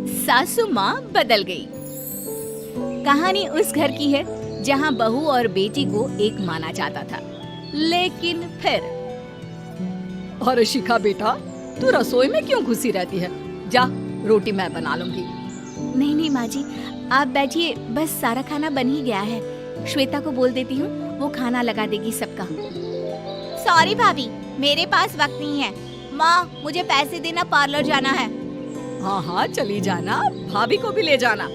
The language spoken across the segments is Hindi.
सासू माँ बदल गई। कहानी उस घर की है जहाँ बहू और बेटी को एक माना जाता था, लेकिन फिर अरे शिखा बेटा, तू रसोई में क्यों घुसी रहती है? जा, रोटी मैं बना लूंगी। नहीं नहीं माँ जी, आप बैठिए, बस सारा खाना बन ही गया है। श्वेता को बोल देती हूँ, वो खाना लगा देगी सबका। सॉरी भाभी, मेरे पास वक्त नहीं है। माँ, मुझे पैसे देना, पार्लर जाना है। हाँ हाँ चली जाना, भाभी को भी ले जाना।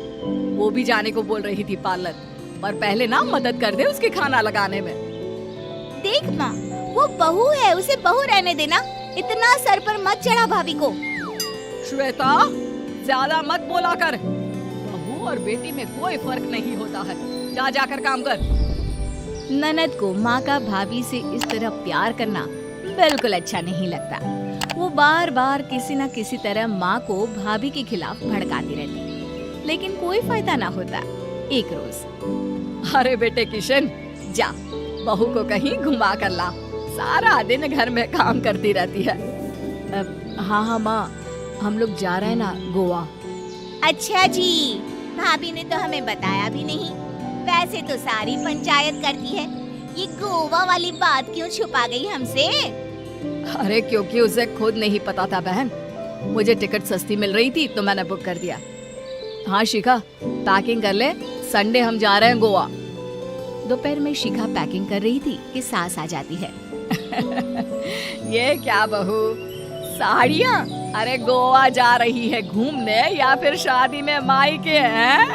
वो भी जाने को बोल रही थी पार्लर, पर पहले ना मदद कर दे उसके खाना लगाने में। देख माँ, वो बहू है, उसे बहू रहने देना। इतना सर पर मत चढ़ा भाभी को। श्वेता, ज्यादा मत बोला कर। बहू और बेटी में कोई फर्क नहीं होता है। जा जाकर काम कर। ननद को माँ का भाभी से इस तरह प्यार करना बिल्कुल अच्छा नहीं लगता। वो बार बार किसी न किसी तरह माँ को भाभी के खिलाफ भड़काती रहती, लेकिन कोई फायदा ना होता। एक रोज, अरे बेटे किशन, जा बहू को कहीं घुमा कर ला। सारा दिन घर में काम करती रहती है। हाँ हाँ माँ, हम लोग जा रहे हैं ना गोवा। अच्छा जी, भाभी ने तो हमें बताया भी नहीं। वैसे तो सारी पंचायत करती है, ये गोवा वाली बात क्यों छुपा गई हमसे? अरे क्योंकि उसे खुद नहीं पता था बहन। मुझे टिकट सस्ती मिल रही थी तो मैंने बुक कर दिया। हाँ शिखा, पैकिंग कर ले, संडे हम जा रहे हैं गोवा। दोपहर में शिखा पैकिंग कर रही थी कि सास आ जाती है। ये क्या बहू, साड़ियाँ? अरे गोवा जा रही है घूमने या फिर शादी में मायके हैं?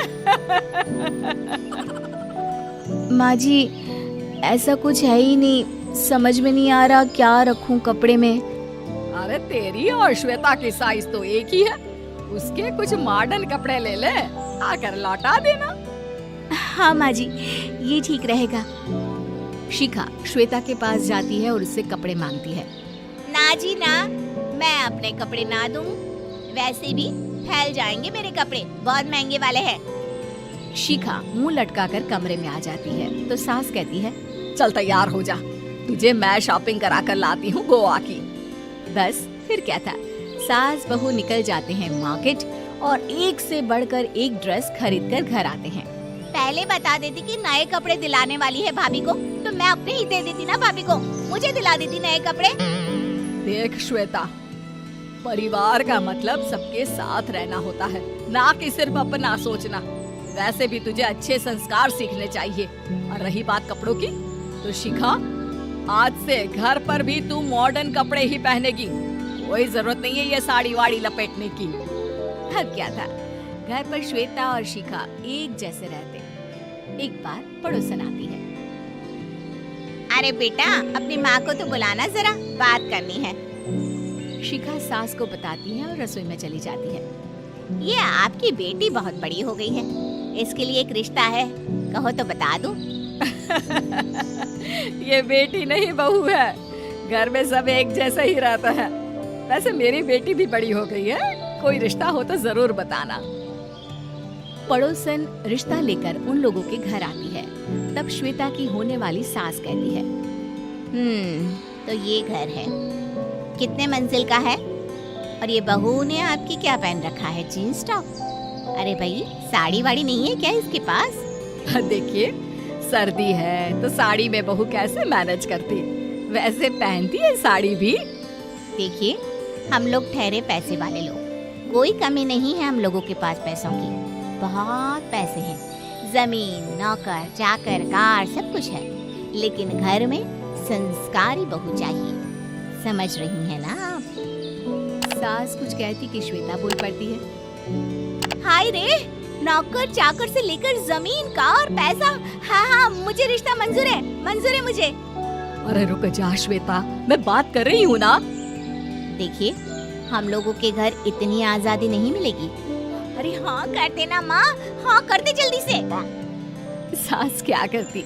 माँ जी, ऐसा कुछ है ही नहीं, समझ में नहीं आ रहा क्या रखूं कपड़े में। अरे तेरी और श्वेता की साइज तो एक ही है। उसके कुछ मॉडर्न कपड़े ले ले, आकर लौटा देना। हाँ माँ जी, ये ठीक रहेगा। शिखा श्वेता के पास जाती है और उससे कपड़े मांगती है। ना जी ना, मैं अपने कपड़े ना दूं। वैसे भी फैल जाएंगे मेरे कपड़े, बहुत महंगे वाले हैं। शिखा मुंह लटकाकर कमरे में आ जाती है तो सास कहती है, चल तैयार हो जा, तुझे मैं शॉपिंग करा कर लाती हूँ गोवा की। बस फिर क्या था, सास बहू निकल जाते हैं मार्केट और एक से बढ़कर एक ड्रेस खरीद कर घर आते हैं। पहले बता देती कि नए कपड़े दिलाने वाली है भाभी को, तो मैं अपने ही दे देती ना भाभी को, मुझे दिला देती नए कपड़े। देख श्वेता, परिवार का मतलब सबके साथ रहना होता है, ना कि सिर्फ अपना सोचना। वैसे भी तुझे अच्छे संस्कार सीखने चाहिए। और रही बात कपड़ों की, तो शिखा, आज से घर पर भी तू मॉडर्न कपड़े ही पहनेगी। कोई जरूरत नहीं है ये साड़ी वाड़ी लपेटने की। अब क्या था, घर पर श्वेता और शिखा एक जैसे रहते। एक बार पड़ोसन आती है। अरे बेटा, अपनी माँ को तो बुलाना जरा, बात करनी है। शिखा सास को बताती है और रसोई में चली जाती है। ये आपकी बेटी बहुत बड़ी हो गई है, इसके लिए एक रिश्ता है, कहो तो बता दूं। ये बेटी नहीं बहू है, घर में सब एक जैसा ही रहता है। वैसे मेरी बेटी भी बड़ी हो गई है, कोई रिश्ता हो तो जरूर बताना। पड़ोसन रिश्ता लेकर उन लोगों के घर आती है। तब श्वेता की होने वाली सास कहती है, तो ये घर है, कितने मंजिल का है? और ये बहू ने आपकी क्या पहन रखा है, जीन्स टॉप? अरे भाई, साड़ी वाड़ी नहीं है क्या इसके पास? देखिए, सर्दी है तो साड़ी में बहू कैसे मैनेज करती, वैसे पहनती है साड़ी भी। देखिए, हम लोग ठहरे पैसे वाले लोग, कोई कमी नहीं है हम लोगों के पास पैसों की, बहुत पैसे हैं, जमीन, नौकर चाकर, कार, सब कुछ है, लेकिन घर में संस्कारी बहू चाहिए। समझ रही है ना आप? सास कुछ कहती कि श्वेता बोल पड़ती है, हाय रे, नौकर चाकर से लेकर जमीन, कार, पैसा, हाँ, मुझे रिश्ता मंजूर है मुझे। अरे रुक जा श्वेता, मैं बात कर रही हूँ ना। देखिए, हम लोगों के घर इतनी आजादी नहीं मिलेगी। अरे हाँ कर देना माँ, हाँ कर दे जल्दी से। सास क्या करती,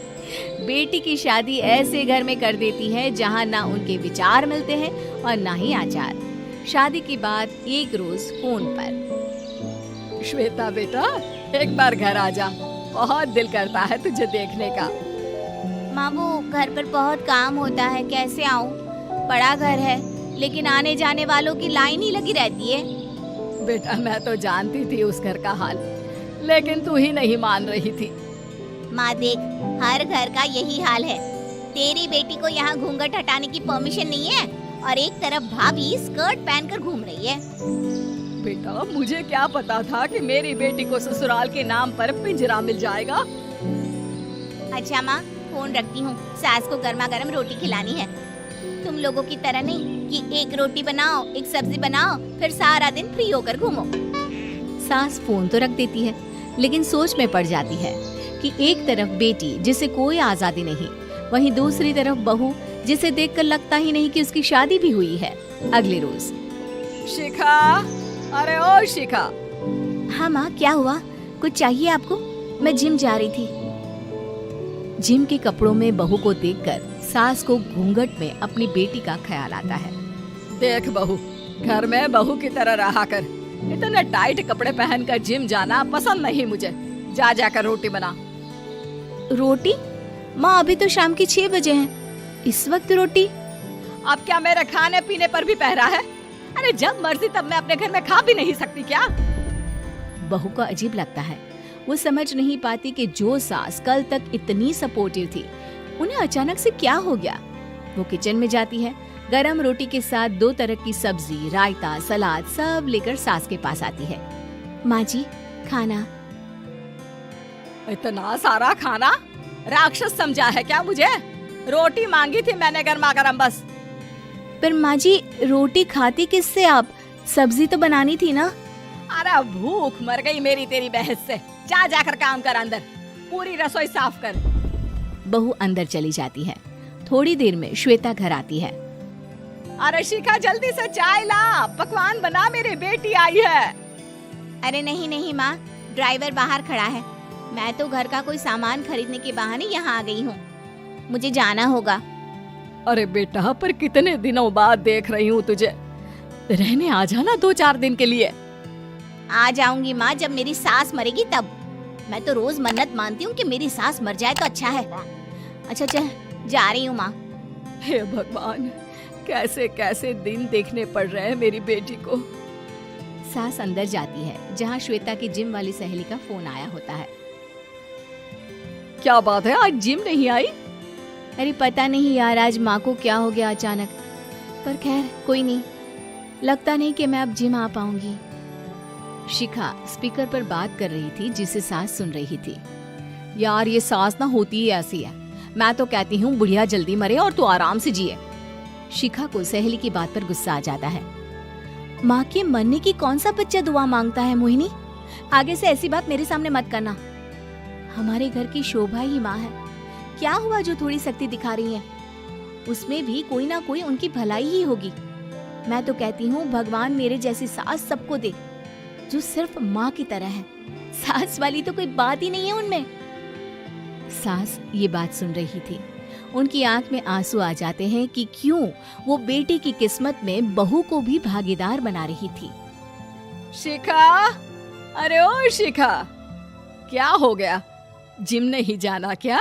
बेटी की शादी ऐसे घर में कर देती है जहाँ ना उनके विचार मिलते हैं और ना ही आचार। शादी के बाद एक रोज फोन पर, श्वेता बेटा, एक बार घर आ जा, बहुत दिल करता है तुझे देखने का। माँ, वो घर पर बहुत काम होता है, कैसे आऊँ? बड़ा घर है, लेकिन आने जाने वालों की लाइन ही लगी रहती है। बेटा मैं तो जानती थी उस घर का हाल, लेकिन तू ही नहीं मान रही थी। माँ देख, हर घर का यही हाल है। तेरी बेटी को यहाँ घूंघट हटाने की परमिशन नहीं है और एक तरफ भाभी स्कर्ट पहनकर घूम रही है। बेटा मुझे क्या पता था कि मेरी बेटी को ससुराल के नाम पर पिंजरा मिल जाएगा। अच्छा माँ, फोन रखती हूँ, सास को गर्मा गर्म रोटी खिलानी है। तुम लोगों की तरह नहीं कि एक रोटी बनाओ, एक सब्जी बनाओ, फिर सारा दिन फ्री होकर घूमो। सास फोन तो रख देती है, लेकिन सोच में पड़ जाती है कि एक तरफ बेटी जिसे कोई आजादी नहीं, वहीं दूसरी तरफ बहू जिसे देखकर लगता ही नहीं कि उसकी शादी भी हुई है। अगले रोज। शिखा, अरे ओ शिखा। हाँ माँ, क्या हुआ? कुछ चाहिए आपको? मैं जिम जा रही थी। जिम के कपड़ों में बहू को देखकर सास को घूंघट में अपनी बेटी का ख्याल आता है। देख बहू, घर में बहू की तरह रहा कर। इतने टाइट कपड़े पहनकर जिम जाना पसंद नहीं मुझे। जा जाकर रोटी बना। रोटी? माँ अभी तो शाम के 6 बजे हैं, इस वक्त रोटी? अब क्या मेरे खाने पीने पर भी पहरा है? अरे जब मर्जी तब मैं अपने घर में खा भी नहीं सकती क्या? बहू को अजीब लगता है। वो समझ नहीं पाती कि जो सास कल तक इतनी सपोर्टिव थी, उन्हें अचानक से क्या हो गया। वो किचन में जाती है, गरम रोटी के साथ 2 तरह की सब्जी, रायता, सलाद सब लेकर सास के पास आती है। माँ जी, खाना। इतना सारा खाना? राक्षस समझा है क्या मुझे? रोटी मांगी थी मैंने गर्मा गर्म बस। पर माँ जी, रोटी खाती किससे आप? सब्जी तो बनानी थी ना। अरे भूख मर गई मेरी तेरी बहस से। जा जाकर काम कर, अंदर पूरी रसोई साफ कर। बहू अंदर चली जाती है। थोड़ी देर में श्वेता घर आती है। अरे शिखा जल्दी से चाय ला, पकवान बना, मेरी बेटी आई है। अरे नहीं नहीं माँ, ड्राइवर बाहर खड़ा है। मैं तो घर का कोई सामान खरीदने के बहाने यहाँ आ गई हूँ, मुझे जाना होगा। अरे बेटा, पर कितने दिनों बाद देख रही हूँ तुझे। रहने आ जाना 2-4 दिन के लिए। आ जाऊंगी माँ, जब मेरी सास मरेगी तब। मैं तो रोज मन्नत मानती हूँ कि मेरी सास मर जाए तो अच्छा है। अच्छा चल, जा रही हूँ माँ। हे भगवान, कैसे कैसे दिन देखने पड़ रहे हैं मेरी बेटी को। सास अंदर जाती है, जहाँ श्वेता की जिम वाली सहेली का फोन आया होता है। क्या बात है, आज जिम नहीं आई? अरे पता नहीं यार, आज माँ को क्या हो गया अचानक। पर खैर कोई नहीं, लगता नहीं कि मैं अब जिम आ पाऊंगी। शिखा स्पीकर पर बात कर रही थी, जिसे सास सुन रही थी। यार ये सास ना होती ही ऐसी है। मैं तो कहती हूँ बुढ़िया जल्दी मरे और तू आराम से जिए। शिखा को सहेली की बात पर गुस्सा आ जाता है। माँ के मरने की कौन सा बच्चा दुआ मांगता है मोहिनी? आगे से ऐसी बात मेरे सामने मत करना। हमारे घर की शोभा ही माँ है। क्या हुआ जो थोड़ी शक्ति दिखा रही है? उसमें भी कोई ना कोई उनकी भलाई ही होगी। मैं तो कहती हूँ भगवान मेरे जैसी सास सबको दे, जो सिर्फ माँ की तरह है। सास वाली तो कोई बात ही नहीं है उनमें। सास ये बात सुन रही थी। उनकी आंख में आंसू आ जाते हैं कि क्यों वो बेटी की किस्मत में बहू को भी भागीदार बना रही थी। शिखा, अरे ओ शिखा, क्या हो गया? जिम नहीं जाना क्या?